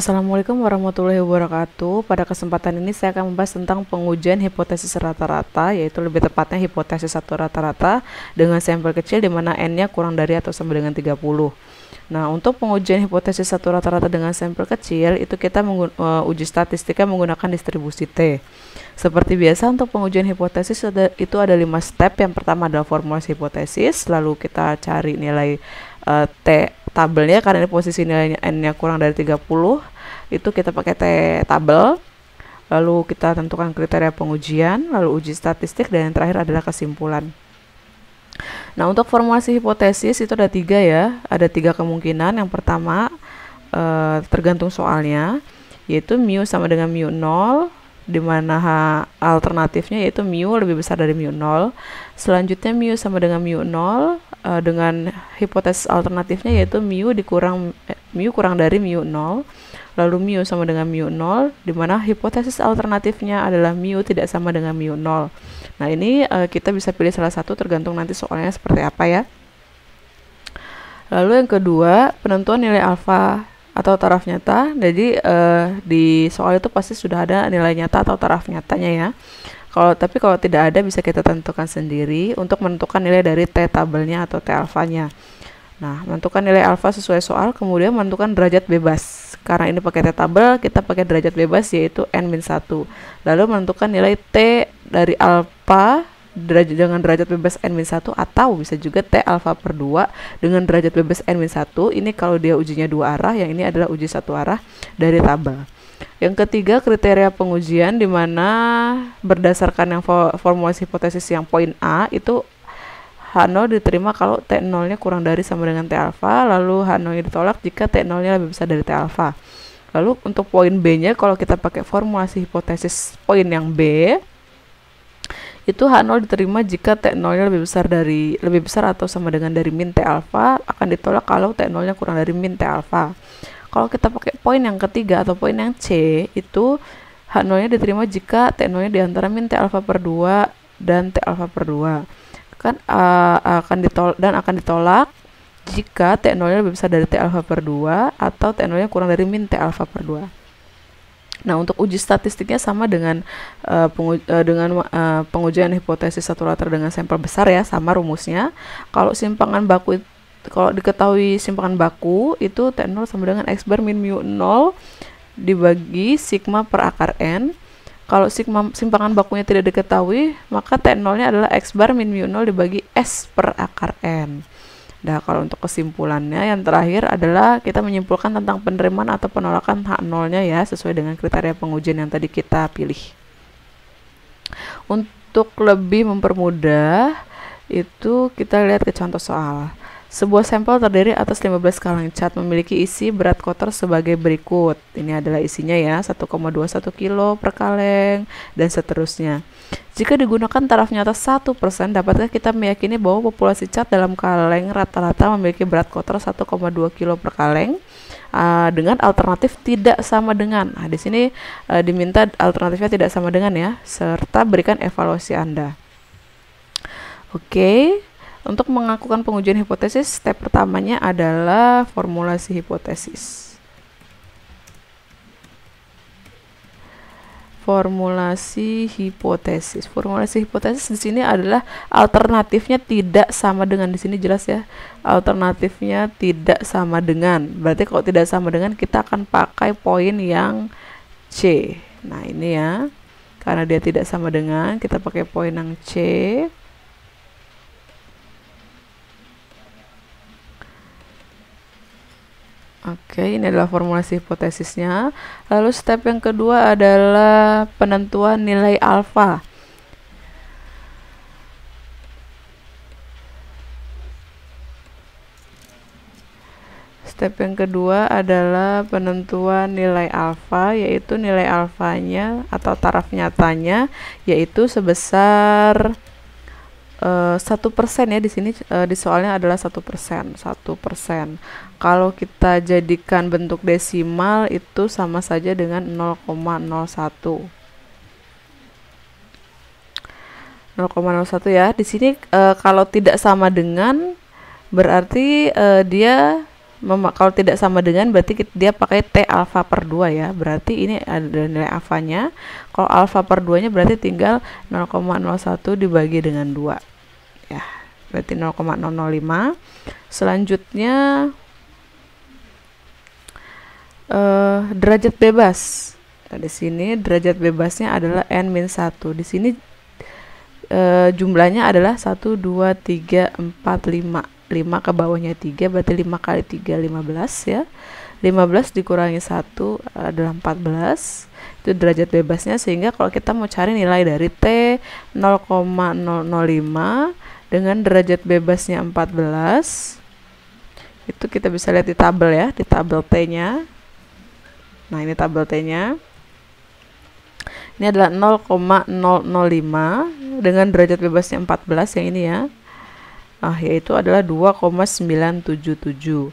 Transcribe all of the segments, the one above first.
Assalamualaikum warahmatullahi wabarakatuh. Pada kesempatan ini saya akan membahas tentang pengujian hipotesis rata-rata, yaitu lebih tepatnya hipotesis satu rata-rata dengan sampel kecil di mana n-nya kurang dari atau sama dengan 30. Nah, untuk pengujian hipotesis satu rata-rata dengan sampel kecil, itu kita uji statistiknya menggunakan distribusi T. Seperti biasa untuk pengujian hipotesis itu ada 5 step. Yang pertama adalah formulasi hipotesis, lalu kita cari nilai T tabelnya karena ini posisi nilainya n-nya kurang dari 30, itu kita pakai T tabel, lalu kita tentukan kriteria pengujian, lalu uji statistik, dan yang terakhir adalah kesimpulan. Nah, untuk formulasi hipotesis itu ada 3 ya, ada 3 kemungkinan. Yang pertama tergantung soalnya, yaitu mu sama dengan mu 0, di mana alternatifnya yaitu mu lebih besar dari mu 0. Selanjutnya mu sama dengan mu 0, dengan hipotesis alternatifnya yaitu mu kurang dari mu 0. Lalu mu sama dengan mu 0, di mana hipotesis alternatifnya adalah mu tidak sama dengan mu 0. Nah, ini kita bisa pilih salah satu tergantung nanti soalnya seperti apa ya. Lalu yang kedua, penentuan nilai alfa atau taraf nyata. Jadi di soal itu pasti sudah ada nilai nyata atau taraf nyatanya ya. Tapi kalau tidak ada, bisa kita tentukan sendiri untuk menentukan nilai dari T tabelnya atau T alfanya. Nah, menentukan nilai alfa sesuai soal, kemudian menentukan derajat bebas. Karena ini pakai T tabel, kita pakai derajat bebas yaitu n-1. Lalu menentukan nilai T dari alfa dengan derajat bebas n-1, atau bisa juga T alfa per 2 dengan derajat bebas n-1. Ini kalau dia ujinya 2 arah, yang ini adalah uji 1 arah dari tabel. Yang ketiga, kriteria pengujian, di mana berdasarkan yang formulasi hipotesis yang poin A itu H0 diterima kalau T0-nya kurang dari sama dengan T alfa, lalu H0-nya ditolak jika T0-nya lebih besar dari T alfa. Lalu untuk poin B-nya, kalau kita pakai formulasi hipotesis poin yang B, itu H0 diterima jika T0-nya lebih besar atau sama dengan dari min T alfa, akan ditolak kalau T0-nya kurang dari min T alfa. Kalau kita pakai poin yang ketiga atau poin yang C, itu H0-nya diterima jika T0-nya diantara min T alfa per 2 dan T alfa per 2. Akan ditolak jika T0-nya lebih besar dari T alfa per 2 atau T0-nya kurang dari min T alfa per 2. Nah, untuk uji statistiknya sama dengan pengujian hipotesis satu rata dengan sampel besar ya, sama rumusnya. Kalau diketahui simpangan baku itu T0 sama dengan X bar min mu 0 dibagi sigma per akar N. Kalau simpangan bakunya tidak diketahui, maka T0-nya adalah X bar min mu 0 dibagi S per akar N. Nah, kalau untuk kesimpulannya yang terakhir adalah kita menyimpulkan tentang penerimaan atau penolakan H0-nya ya, sesuai dengan kriteria pengujian yang tadi kita pilih. Untuk lebih mempermudah, itu kita lihat ke contoh soal. Sebuah sampel terdiri atas 15 kaleng cat memiliki isi berat kotor sebagai berikut. Ini adalah isinya ya, 1,21 kilo per kaleng, dan seterusnya. Jika digunakan taraf nyata 1%, dapatkah kita meyakini bahwa populasi cat dalam kaleng rata-rata memiliki berat kotor 1,2 kilo per kaleng dengan alternatif tidak sama dengan. Nah, di sini diminta alternatifnya tidak sama dengan ya, serta berikan evaluasi Anda. Oke. Untuk melakukan pengujian hipotesis, step pertamanya adalah formulasi hipotesis. Formulasi hipotesis di sini adalah alternatifnya tidak sama dengan, di sini jelas ya. Alternatifnya tidak sama dengan. Berarti kalau tidak sama dengan, kita akan pakai poin yang C. Nah, ini ya. Karena dia tidak sama dengan, kita pakai poin yang C. Oke, ini adalah formulasi hipotesisnya. Lalu step yang kedua adalah penentuan nilai alfa. Step yang kedua adalah penentuan nilai alfa, yaitu nilai alfanya atau taraf nyatanya yaitu sebesar 1% ya. Di sini di soalnya adalah 1%. Kalau kita jadikan bentuk desimal itu sama saja dengan 0,01. 0,01 ya. Di sini kalau tidak sama dengan berarti dia kalau tidak sama dengan berarti dia pakai T alfa per 2 ya. Berarti ini ada nilai alfanya. Kalau alfa per 2 nya berarti tinggal 0,01 dibagi dengan 2 ya. Berarti 0,005. Selanjutnya derajat bebas. Nah, di sini derajat bebasnya adalah n-1. Di sini jumlahnya adalah 1 2 3 4 5. 5 ke bawahnya 3 berarti 5 kali 3 15 ya. 15 dikurangi 1 adalah 14. Itu derajat bebasnya, sehingga kalau kita mau cari nilai dari T 0,005 dengan derajat bebasnya 14, itu kita bisa lihat di tabel ya, di tabel T-nya. Nah, ini tabel T-nya. Ini adalah 0,005 dengan derajat bebasnya 14 yang ini ya. Yaitu adalah 2,977.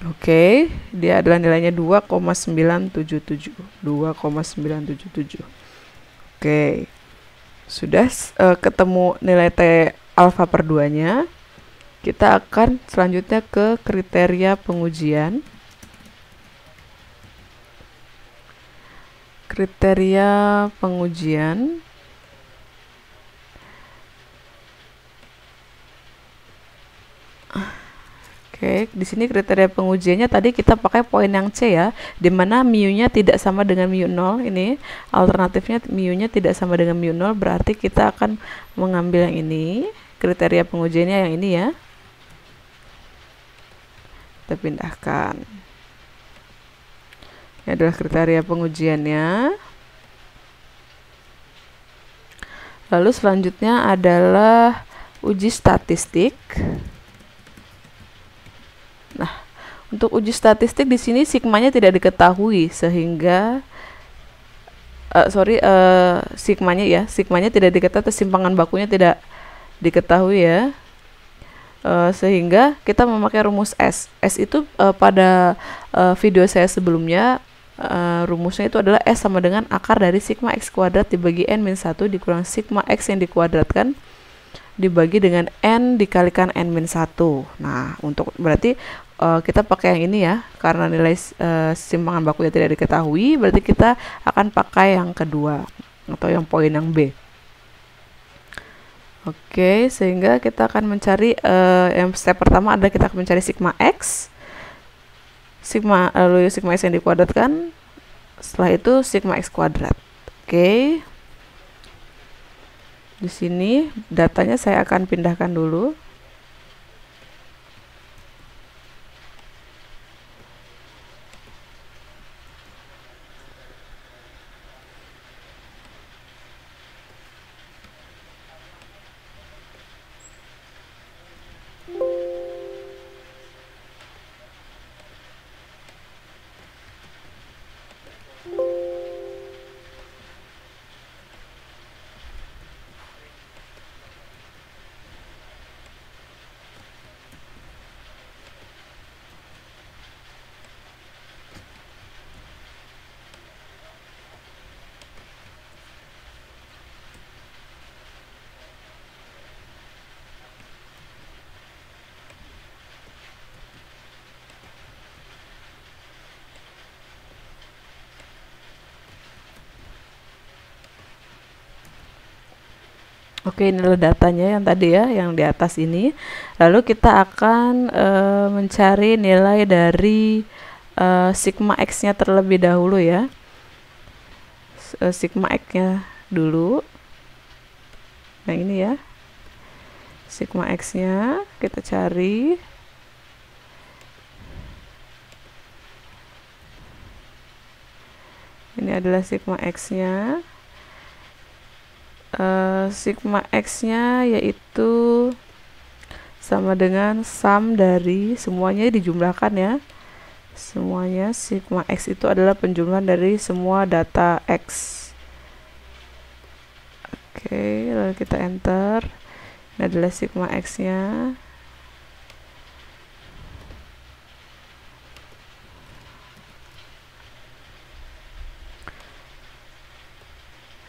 Oke, dia adalah nilainya 2,977. 2,977. Oke. Sudah ketemu nilai T alfa per 2-nya. Kita akan selanjutnya ke kriteria pengujian. Kriteria pengujian. Oke, di sini kriteria pengujiannya tadi kita pakai poin yang C ya, di mana mu-nya tidak sama dengan mu 0. Ini alternatifnya mu-nya tidak sama dengan mu 0, berarti kita akan mengambil yang ini. Kriteria pengujiannya yang ini ya. Kita pindahkan. Ini adalah kriteria pengujiannya. Lalu selanjutnya adalah uji statistik. Nah, untuk uji statistik di sini sigmanya tidak diketahui, sehingga sigmanya tidak diketahui atau simpangan bakunya tidak diketahui ya. Sehingga kita memakai rumus S. S itu pada video saya sebelumnya, rumusnya itu adalah S sama dengan akar dari sigma X kuadrat dibagi N-1 dikurang sigma X yang dikuadratkan dibagi dengan N dikalikan N-1. Nah, untuk berarti kita pakai yang ini ya, karena nilai simpangan bakunya tidak diketahui, berarti kita akan pakai yang kedua atau yang poin yang B. Oke, sehingga kita akan mencari yang step pertama adalah kita akan mencari sigma X, lalu sigma X yang dikuadratkan, setelah itu sigma X kuadrat. Oke, di sini datanya saya akan pindahkan dulu. Oke, ini adalah datanya yang tadi ya, yang di atas ini. Lalu kita akan mencari nilai dari sigma X-nya terlebih dahulu ya. Sigma X-nya dulu. Nah, ini ya. Sigma X-nya kita cari. Ini adalah sigma X-nya. Sigma X-nya yaitu sama dengan sum dari semuanya dijumlahkan ya. Semuanya sigma X itu adalah penjumlahan dari semua data X. Oke, lalu kita enter. Ini adalah sigma X-nya.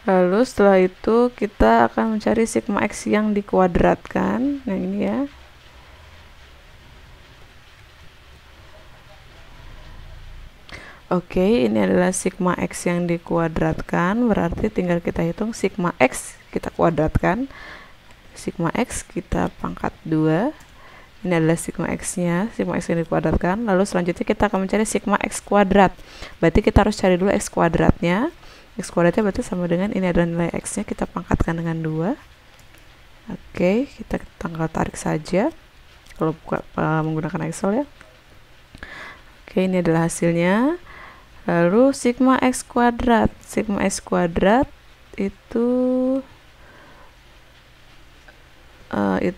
Lalu setelah itu kita akan mencari sigma X yang dikuadratkan. Nah, ini ya. Oke, ini adalah sigma X yang dikuadratkan, berarti tinggal kita hitung sigma X kita kuadratkan, sigma X kita pangkat 2. Ini adalah sigma X-nya, sigma X yang dikuadratkan. Lalu selanjutnya kita akan mencari sigma X kuadrat. Berarti kita harus cari dulu X kuadratnya. X kuadratnya berarti sama dengan ini adalah nilai X-nya, kita pangkatkan dengan 2. Oke, kita tanggal tarik saja kalau menggunakan Excel ya. Oke, ini adalah hasilnya. Lalu sigma X kuadrat. Sigma X kuadrat itu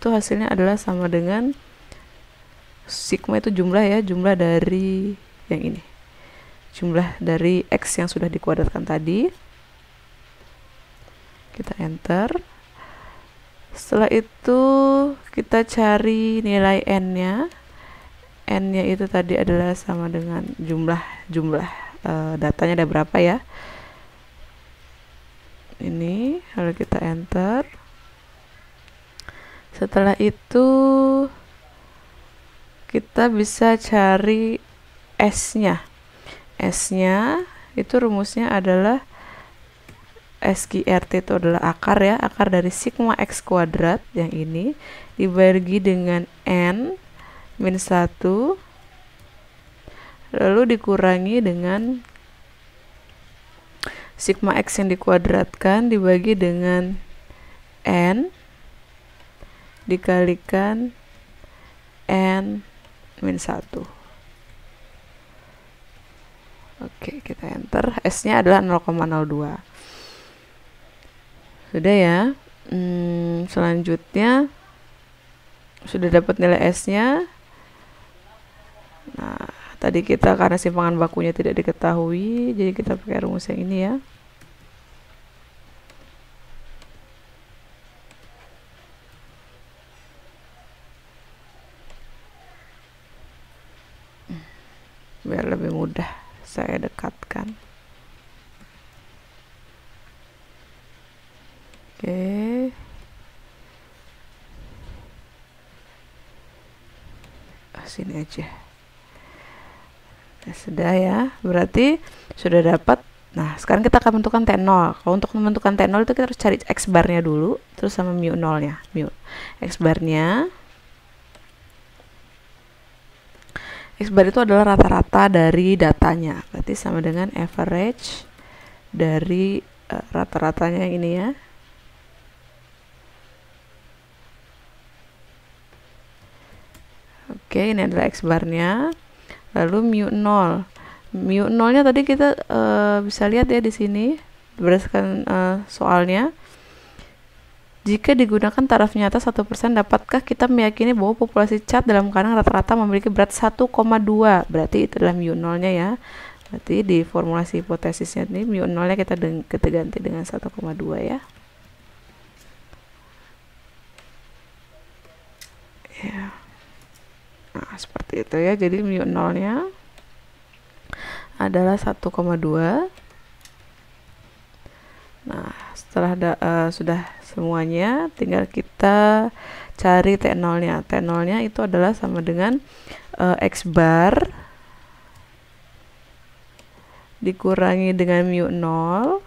hasilnya adalah sama dengan sigma itu jumlah ya, jumlah dari yang ini. Jumlah dari X yang sudah dikuadratkan tadi. Kita enter. Setelah itu kita cari nilai N-nya. N-nya itu tadi adalah sama dengan jumlah datanya ada berapa ya. Ini lalu kita enter. Setelah itu kita bisa cari S-nya. S-nya itu rumusnya adalah SQRT itu adalah akar ya, akar dari sigma X kuadrat yang ini dibagi dengan N min 1 lalu dikurangi dengan sigma X yang dikuadratkan dibagi dengan N dikalikan N min 1. Oke, kita enter. S-nya adalah 0,02. Sudah ya. Selanjutnya sudah dapat nilai S-nya. Nah, tadi kita karena simpangan bakunya tidak diketahui, jadi kita pakai rumus yang ini ya. Biar lebih mudah saya dekatkan. Oke. Sini aja. Nah, sudah ya. Berarti sudah dapat. Nah, sekarang kita akan menentukan T0. Kalau untuk menentukan T0 itu kita harus cari X bar-nya dulu, terus sama mu 0-nya. X bar-nya. X bar itu adalah rata-rata dari datanya. Berarti sama dengan average dari rata-ratanya ini ya. Oke, ini adalah X bar-nya. Lalu mu 0. Mu 0-nya tadi kita bisa lihat ya di sini berdasarkan soalnya. Jika digunakan taraf nyata 1%, dapatkah kita meyakini bahwa populasi cat dalam kandang rata-rata memiliki berat 1,2? Berarti itu adalah mu 0-nya ya. Berarti di formulasi hipotesisnya ini mu 0-nya kita ganti dengan 1,2 ya. Ya. Nah, seperti itu ya. Jadi mu 0-nya adalah 1,2. Nah, setelah sudah semuanya, tinggal kita cari T0-nya. T0-nya itu adalah sama dengan X bar dikurangi dengan mu 0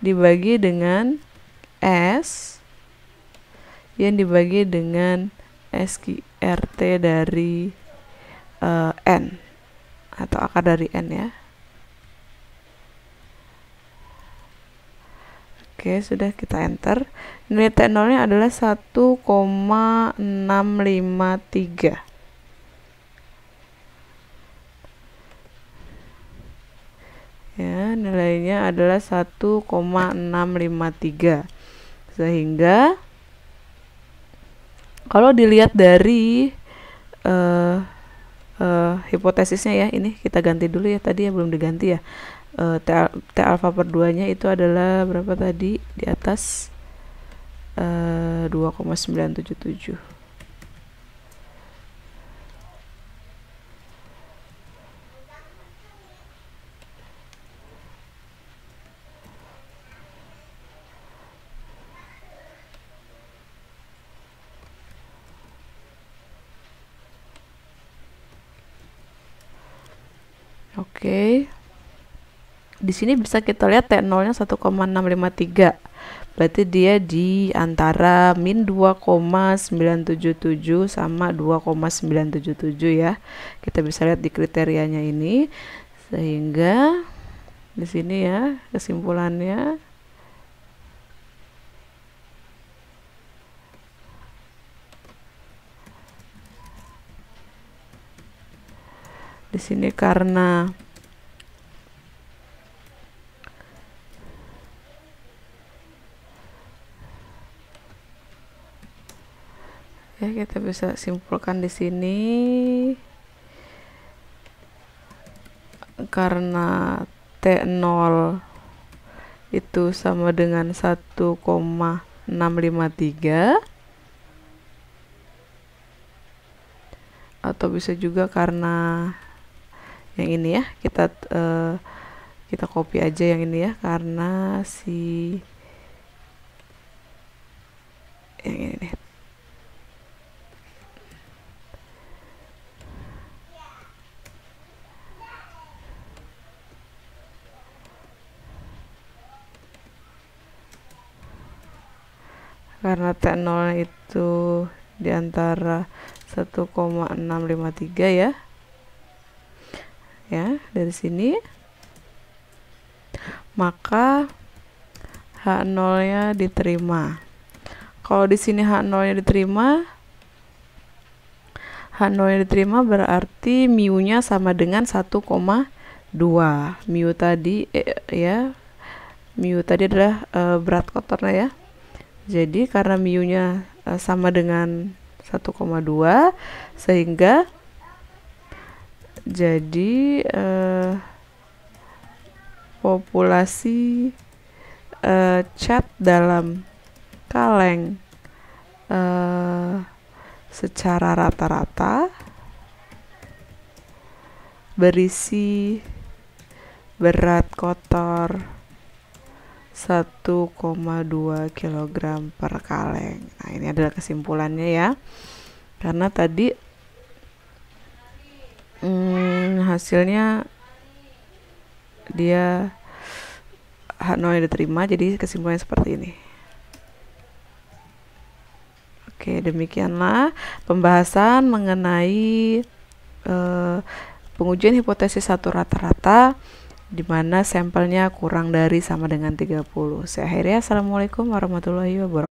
dibagi dengan S yang dibagi dengan SQRT dari N atau akar dari N ya. Oke, sudah kita enter. Nilai T0-nya adalah 1,653. Ya, nilainya adalah 1,653. Sehingga kalau dilihat dari hipotesisnya ya, ini kita ganti dulu ya, tadi ya belum diganti ya. T alfa per 2 nya itu adalah berapa tadi di atas 2,977. Oke. Di sini bisa kita lihat T0-nya 1,653. Berarti dia di antara min 2,977 sama 2,977 ya. Kita bisa lihat di kriterianya ini. Sehingga di sini ya kesimpulannya di sini karena ya kita bisa simpulkan di sini karena T0 itu sama dengan 1,653, atau bisa juga karena yang ini ya, kita copy aja yang ini ya, karena si yang ini deh. Karena T0 itu di antara 1,653 ya. Ya, dari sini maka H0-nya diterima. Kalau di sini H0-nya diterima, berarti mu-nya sama dengan 1,2. Mu tadi ya, mu tadi adalah berat kotornya ya. Jadi karena mu-nya sama dengan 1,2, sehingga jadi populasi cat dalam kaleng secara rata-rata berisi berat kotor 1,2 kg per kaleng. Nah, ini adalah kesimpulannya ya. Karena tadi hasilnya dia H0 diterima, jadi kesimpulannya seperti ini. Oke, demikianlah pembahasan mengenai pengujian hipotesis satu rata-rata di mana sampelnya kurang dari sama dengan 30. Saya akhiri. Assalamualaikum warahmatullahi wabarakatuh.